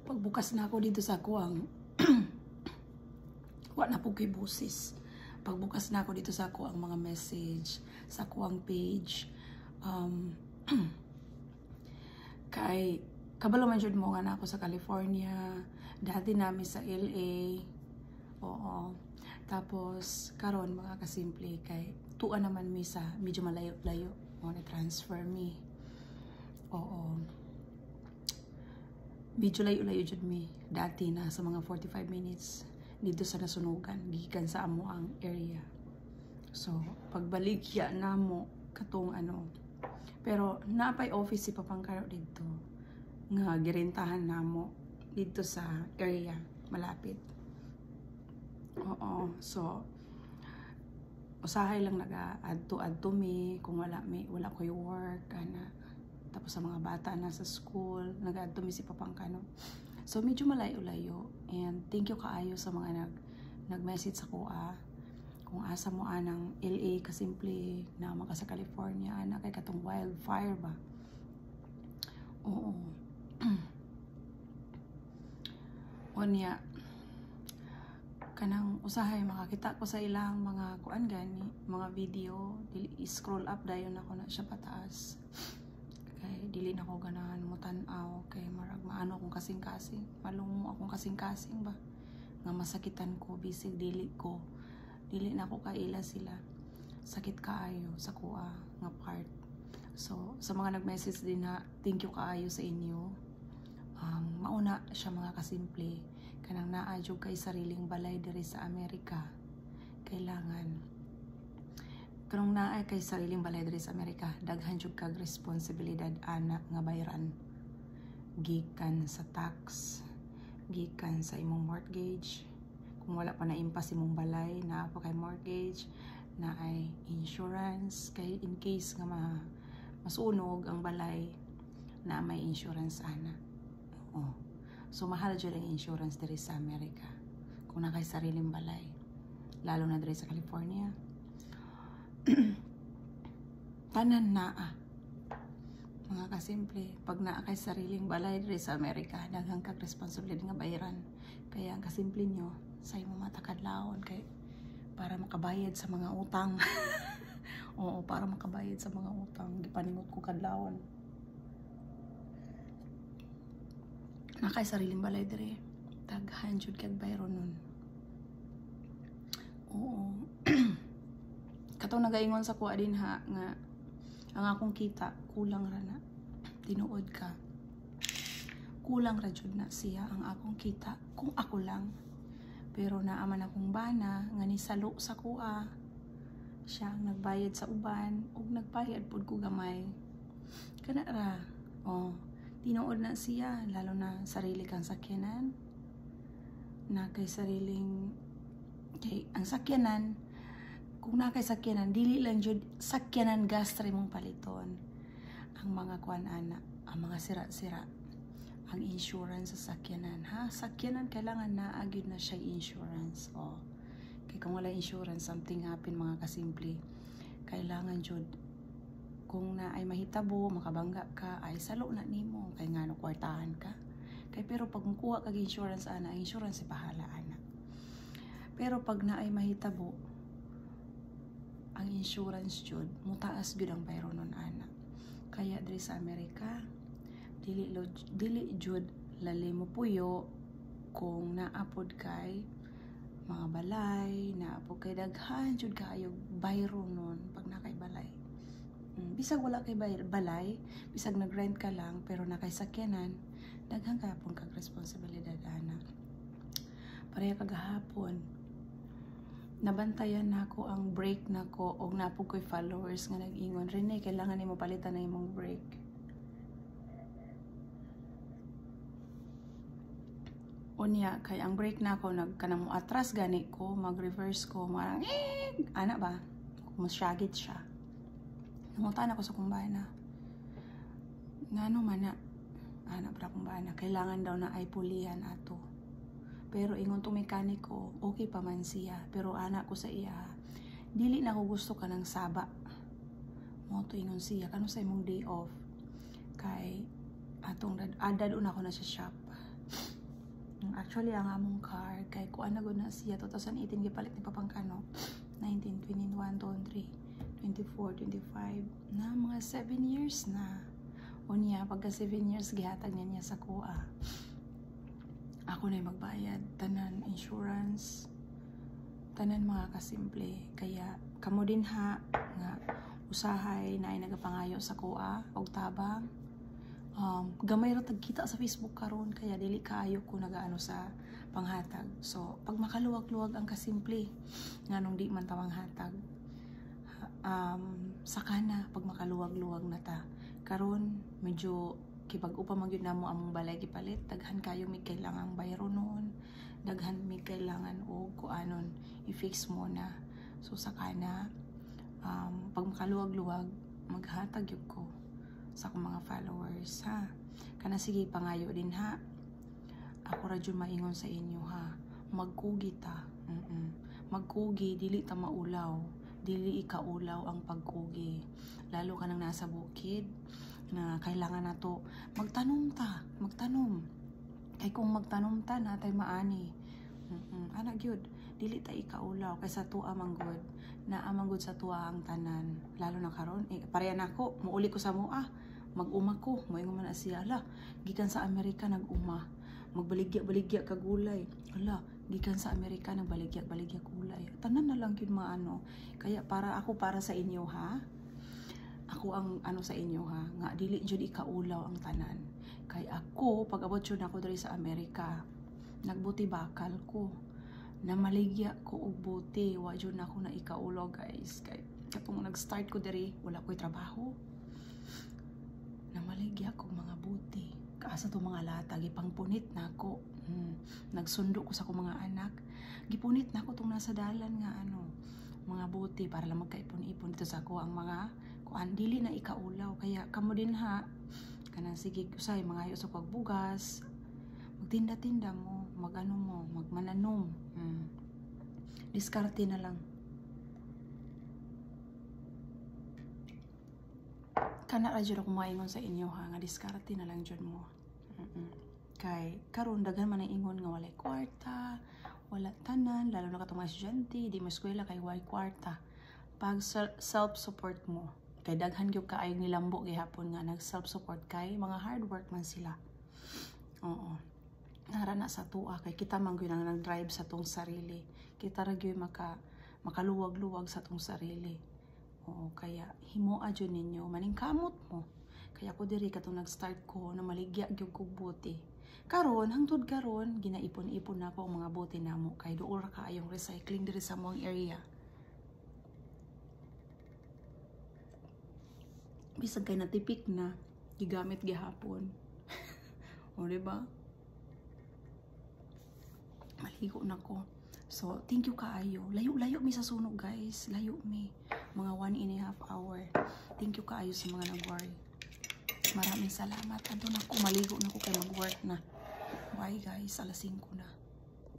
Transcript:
Pagbukas na ako dito sa kuwang wa na po kay busis. Pagbukas na ako dito sa kuwang mga message sa kuwang page, kay kabalo man jud mo nga na ako sa California, dati namin sa LA. Oo. Tapos karon mga kasimple kay tuwa naman mi sa medyo malayo-layo mo na transfer mi. Oo. Medyo layo-layo jud mi dati na sa mga 45 minutes dito sa nasunugan gikan sa amo ang area. So pagbalik ya na mo katong ano, pero napay office si Papangkaro dito nga girentahan namo dito sa area malapit. Oo, so usahay lang naga-adto mi kung wala ko'y work ana. Tapos sa mga bata na sa school, nag-adto mi si Papangkano. So medyo malayo-layo, and thank you kaayo sa mga nag-message sa kuha kung asa mo anang LA kasimple na maka sa California ana kay katong wildfire ba. Oo. Onya kanang usahay makakita ko sa ilang mga kuan gani, mga video, dili scroll up dayon ako na siya pataas. Kay dili na ko ganahan mo tan-aw kay marag maano akong kasing-kasing, malungo akong kasing-kasing ba nga masakitan ko bisig dili na ako kaila sila. Sakit kaayo sa kuha nga part. So sa mga nag-message din na thank you kaayo sa inyo. Mauna siya mga kasimple kanang naa jud kay sariling balay diri sa Amerika. Kailangan kanang naa kay sariling balay diri sa Amerika, daghan jud kag responsibilidad ana nga bayran. Gikan sa tax, gikan sa imong mortgage. Kung wala pa na impas imong balay, naa pa kay mortgage, na ay insurance kay in case nga masunog ang balay, na may insurance ana. Oo. So mahal jud ang insurance diri sa Amerika kung na kay sariling balay, lalo na diri sa California. Tanan naa mga kasimple, pag naa kay sariling balay diri sa Amerika, daghang kag responsibilidad nga bayaran. Kaya ang kasimple nyo sa imo matakadlawon kay para makabayad sa mga utang. Oo, para makabayad sa mga utang gipaningot ko kadlawon. Na kay sariling balay diri, daghan jud kag bayron nun. Oo. Katong nagaingon sa kuha din ha nga ang akong kita kulang ra na, tinuod ka, kulang ra jud na siya ang akong kita kung ako lang. Pero naaman akong bana nga nisalo sa kuha, siya ang nagbayad sa uban ug nagbayad pud ko gamay kana ra. Oh, tinuod na siya, lalo na sarili kang sakyanan na kay sariling kay ang sakyanan. Kung na kay sakyanan, dili lang jud sakyanan gastre mong paliton. Ang mga kuan ana, ang mga sira-sira, ang insurance sa sakyanan. Ha, sakyanan kailangan na agad na siya insurance. Oh. Kay kung wala insurance, something happen mga kasimple. Kailangan jud kung na ay mahitabo, makabangga ka, ay salo na nimo kay ngano kwartahan ka. Kay pero pag mukuha kag insurance ana, insurance si bahala ana. Pero pag na ay mahitabo, ang insurance jud mutaas gyud ang bayro nun ana. Kaya diri sa Amerika dili jud lali mo puyo kung naapod kay mga balay, naapod kay daghan jud kaayo bayro nun pag nakay balay. Bisag wala kay balay, bisag nag-rent ka lang pero nakay sakyanan, daghan ka pong kag responsibilidad ana. Pareha kagahapon nabantayan nako ang break nako og napo koy followers nga nag-ingon, Rene, kailangan nimo palitan na imong break. Unya kay ang break nako nagkanang mo atras gani ko, mag-reverse ko, marang ana ba, musyagit siya. Nangutan ako sa kumbana. Ngano man na ana para kumbana, kailangan daw na ay pulihan ato. Pero ingon tong mekaniko, okay pa man siya. Pero anak ko sa iya, dili na ko gusto ka ng saba. Mo to ingon siya, kano sa imong day off. Kay atong adad una ko na sa shop. Actually ang among car kay kuan na gud na siya 2018 gipalit ni Papangkano. 19, 21, 23, 24, 25 na mga 7 years na. Unya pagka 7 years gihatag niya sa kuha. Ako na magbayad tanan insurance, tanan mga kasimple. Kaya kamo din ha nga usahay na ay nagapangayo sa kuha og tabang. Gamay ra tagkita sa Facebook karon kaya dili kaayo ko nagaano sa panghatag. So pag makaluwag-luwag ang kasimple nganong di man tawang hatag, saka na pag makaluwag-luwag na ta. Karon medyo kipag-upa magyud namo among balay gipalit, daghan kayo may kailangan bayro noon, daghan may kailangan og kuanon i-fix mo na. So saka na pag makaluwag-luwag maghatag yun ko sa akong mga followers ha. Kana sige pangayo din ha. Ako ra jud maingon sa inyo ha. Magkugi ta. Magkugi dili ta maulaw. Dili ikaulaw ang pagkugi. Lalo ka nang nasa bukid na kailangan nato magtanom ta, magtanom. Kay kung magtanom ta natay maani. Ana gyud, dili ta ikaulaw kay sa tuwa manggod. Na amanggod sa tuwa ang tanan. Lalo na karon pareha nako, muuli ko sa mua. Mag-uma ko, moingon man na siya, ala, gikan sa Amerika nag-uma. Magbaligya-baligya ka gulay. Ala, gikan sa Amerika nagbaligya-baligya gulay. Tanan na lang yun maano. Kaya para sa inyo ha. Ako ang ano sa inyo ha, nga dili jud ikaulaw ang tanan. Kay ako pag abot jud ako diri sa Amerika, nagbuti bakal ko. Namaligya ko og buti, wa jud ako na ikaulaw guys. Kay katong nag-start ko diri, wala ko'y trabaho. Namaligya ko mga buti. Kaasa to mga lata, gipangpunit na ako. Nagsundo ko sa akong mga anak. Gipunit na ako tong nasa dalan nga ano, mga buti para lang magkaipon-ipon dito sa ako ang mga kuan dili na ikaulaw. Kaya kamo din ha. Kanang sige usay mangayo sa pagbugas. Magtinda-tinda mo, magano mo, magmananom. Diskarte na lang. Kana ra jud ako maingon sa inyo ha, nga diskarte na lang jud mo. Kay karon daghan man ang ingon nga walay kwarta, wala tanan, lalo na katong mga estudyante, di mo eskwela kay walay kwarta. Pag self-support mo, kay daghan gyud kaayo nilambo gihapon nga nag self-support kay mga hard work man sila. Oo. Narana sa tuwa kay kita man gyud nang nag-drive sa tong sarili. Kita ra gyud makaluwag-luwag sa tong sarili. Oo, kaya himoa jud ninyo maning kamot mo. Kaya ako diri katong nag-start ko na maligya gyud kog buti. Karon hangtod karon ginaipon-ipon na ako ang mga buti namo kay duol ra kaayong recycling diri sa among area. Bisag kay natipik na gigamit gihapon. O diba? Maligo na ko. So, thank you kaayo. Layo-layo mi sa sunog, guys. Layo mi. Mga 1.5 hour. Thank you kaayo sa mga nag-worry. Maraming salamat. Ando na ko, maligo na ko kay mag-work na. Bye, guys. Alas 5 na.